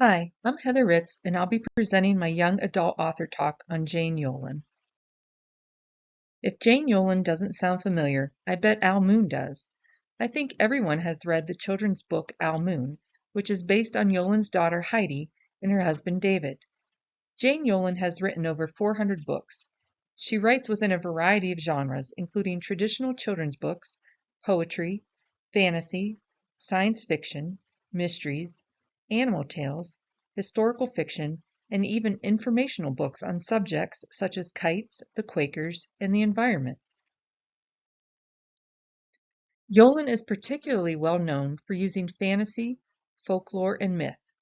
Hi, I'm Heather Ritts, and I'll be presenting my young adult author talk on Jane Yolen. If Jane Yolen doesn't sound familiar, I bet Al Moon does. I think everyone has read the children's book Al Moon, which is based on Yolen's daughter Heidi and her husband David. Jane Yolen has written over 400 books. She writes within a variety of genres, including traditional children's books, poetry, fantasy, science fiction, mysteries, animal tales, historical fiction, and even informational books on subjects such as kites, the Quakers, and the environment. Yolen is particularly well known for using fantasy, folklore, and myth.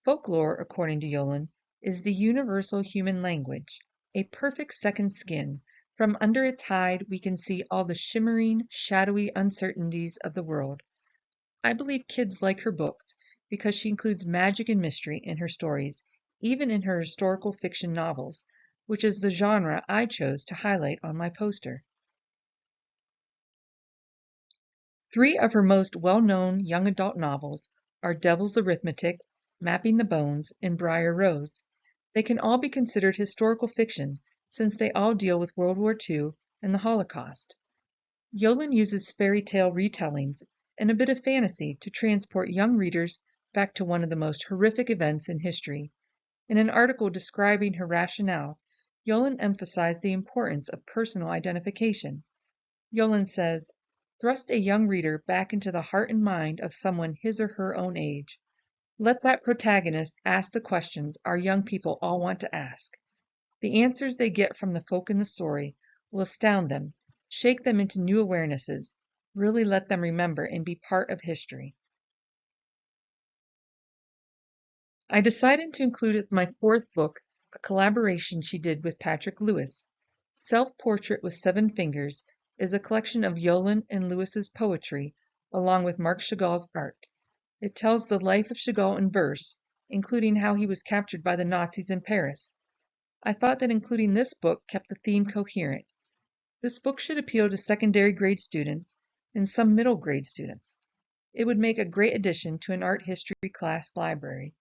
Folklore, according to Yolen, is the universal human language, a perfect second skin. From under its hide, we can see all the shimmering, shadowy uncertainties of the world. I believe kids like her books because she includes magic and mystery in her stories, even in her historical fiction novels, which is the genre I chose to highlight on my poster. Three of her most well-known young adult novels are Devil's Arithmetic, Mapping the Bones, and Briar Rose. They can all be considered historical fiction since they all deal with World War II and the Holocaust. Yolen uses fairy tale retellings and a bit of fantasy to transport young readers back to one of the most horrific events in history. In an article describing her rationale, Yolen emphasized the importance of personal identification. Yolen says, "Thrust a young reader back into the heart and mind of someone his or her own age. Let that protagonist ask the questions our young people all want to ask. The answers they get from the folk in the story will astound them, shake them into new awarenesses, really let them remember and be part of history." I decided to include as my fourth book a collaboration she did with Patrick Lewis. Self-Portrait with Seven Fingers is a collection of Yolen and Lewis's poetry, along with Marc Chagall's art. It tells the life of Chagall in verse, including how he was captured by the Nazis in Paris. I thought that including this book kept the theme coherent. This book should appeal to secondary grade students and some middle grade students. It would make a great addition to an art history class library.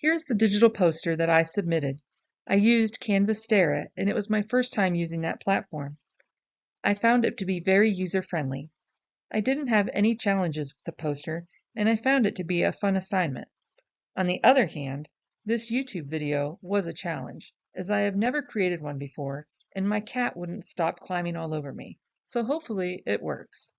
Here's the digital poster that I submitted. I used Canvastera, and it was my first time using that platform. I found it to be very user-friendly. I didn't have any challenges with the poster, and I found it to be a fun assignment. On the other hand, this YouTube video was a challenge, as I have never created one before, and my cat wouldn't stop climbing all over me. So hopefully it works.